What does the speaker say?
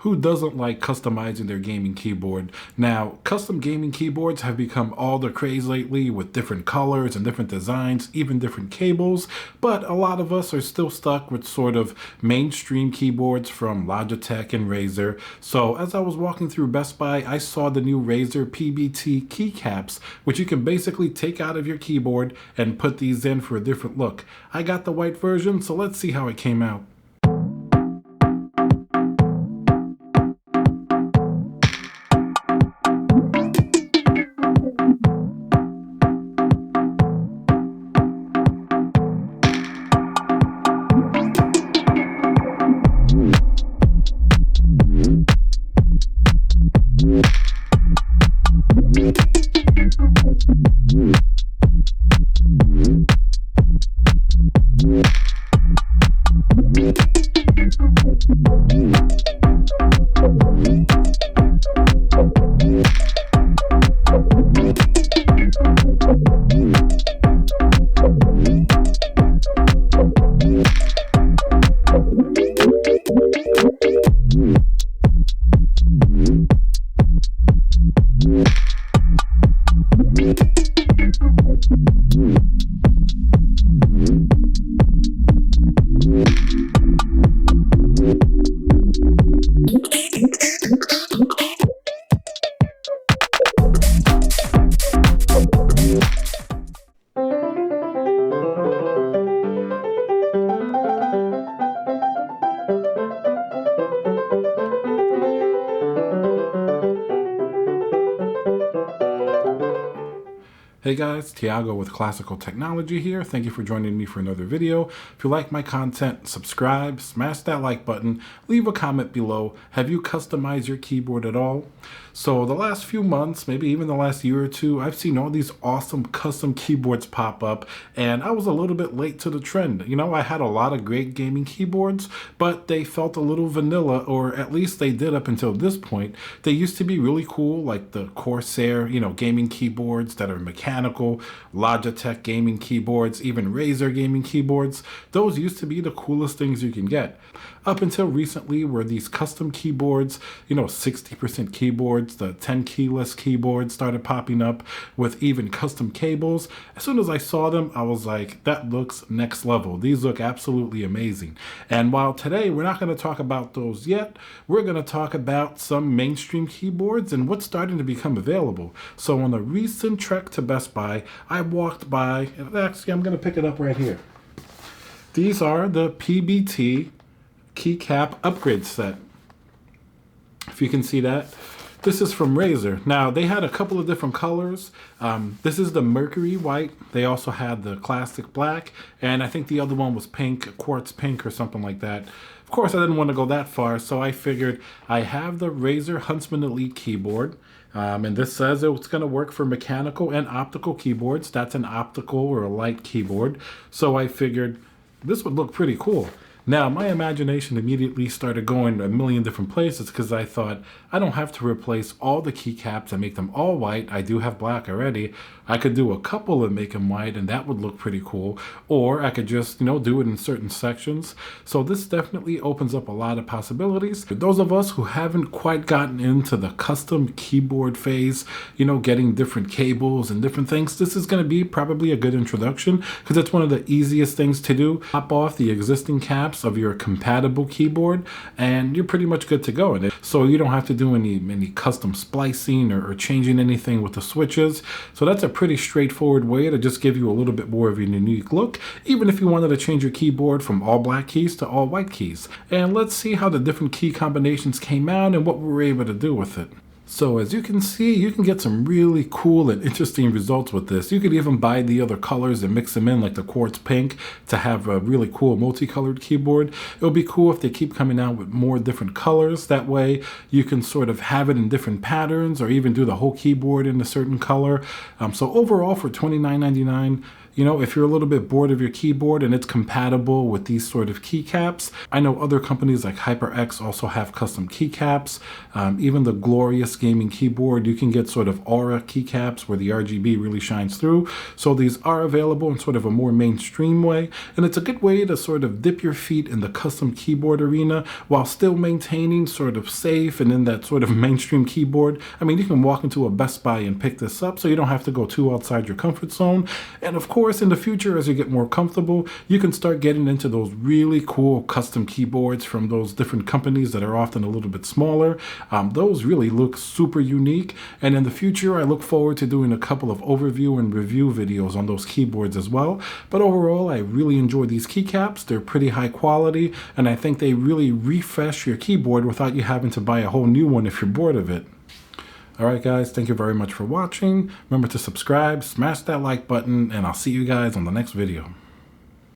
Who doesn't like customizing their gaming keyboard? Now, custom gaming keyboards have become all the craze lately with different colors and different designs, even different cables, but a lot of us are still stuck with sort of mainstream keyboards from Logitech and Razer. So as I was walking through Best Buy, I saw the new Razer PBT Keycaps, which you can basically take out of your keyboard and put these in for a different look. I got the white version, so let's see how it came out. Hey guys, Tiago with Classical Technology here. Thank you for joining me for another video. If you like my content, subscribe, smash that like button, leave a comment below. Have you customized your keyboard at all? So the last few months, maybe even the last year or two, I've seen all these awesome custom keyboards pop up, and I was a little bit late to the trend. You know, I had a lot of great gaming keyboards, but they felt a little vanilla, or at least they did up until this point. They used to be really cool, like the Corsair, gaming keyboards that are mechanical, Logitech gaming keyboards, even Razer gaming keyboards. Those used to be the coolest things you can get. Up until recently, where these custom keyboards, 60% keyboards, the 10 keyless keyboards started popping up with even custom cables. As soon as I saw them, I was like, that looks next level. These look absolutely amazing. And while today we're not going to talk about those yet, we're going to talk about some mainstream keyboards and what's starting to become available. So on a recent trek to Best Buy, I walked by, and actually I'm going to pick it up right here. These are the PBT Keycap upgrade set. If you can see that. This is from Razer. Now, they had a couple of different colors. This is the Mercury white. They also had the classic black, and I think the other one was pink, quartz pink or something like that. Of course, I didn't want to go that far, so I figured I have the Razer Huntsman Elite keyboard. And this says it's going to work for mechanical and optical keyboards. That's an optical or a light keyboard. So I figured this would look pretty cool. Now, my imagination immediately started going a million different places because I thought, I don't have to replace all the keycaps and make them all white. I do have black already. I could do a couple and make them white, and that would look pretty cool. Or I could just, do it in certain sections. So this definitely opens up a lot of possibilities. For those of us who haven't quite gotten into the custom keyboard phase, getting different cables and different things, this is going to be probably a good introduction because it's one of the easiest things to do. Pop off the existing caps of your compatible keyboard and you're pretty much good to go in it. So you don't have to do any custom splicing or changing anything with the switches. So that's a pretty straightforward way to just give you a little bit more of a unique look, even if you wanted to change your keyboard from all black keys to all white keys. And let's see how the different key combinations came out and what we were able to do with it. So as you can see, you can get some really cool and interesting results with this. You could even buy the other colors and mix them in, like the quartz pink, to have a really cool multicolored keyboard. It'll be cool if they keep coming out with more different colors. That way you can sort of have it in different patterns or even do the whole keyboard in a certain color. So overall for $29.99, You know, if you're a little bit bored of your keyboard and it's compatible with these sort of keycaps, I know other companies like HyperX also have custom keycaps. Even the Glorious gaming keyboard, you can get sort of Aura keycaps where the RGB really shines through. So these are available in sort of a more mainstream way, and it's a good way to sort of dip your feet in the custom keyboard arena while still maintaining sort of safe and in that sort of mainstream keyboard. I mean, you can walk into a Best Buy and pick this up, so you don't have to go too outside your comfort zone. And of course, in the future, as you get more comfortable, you can start getting into those really cool custom keyboards from those different companies that are often a little bit smaller. Those really look super unique, and in the future I look forward to doing a couple of overview and review videos on those keyboards as well. But overall, I really enjoy these keycaps. They're pretty high quality, and I think they really refresh your keyboard without you having to buy a whole new one if you're bored of it. Alright guys, thank you very much for watching. Remember to subscribe, smash that like button, and I'll see you guys on the next video.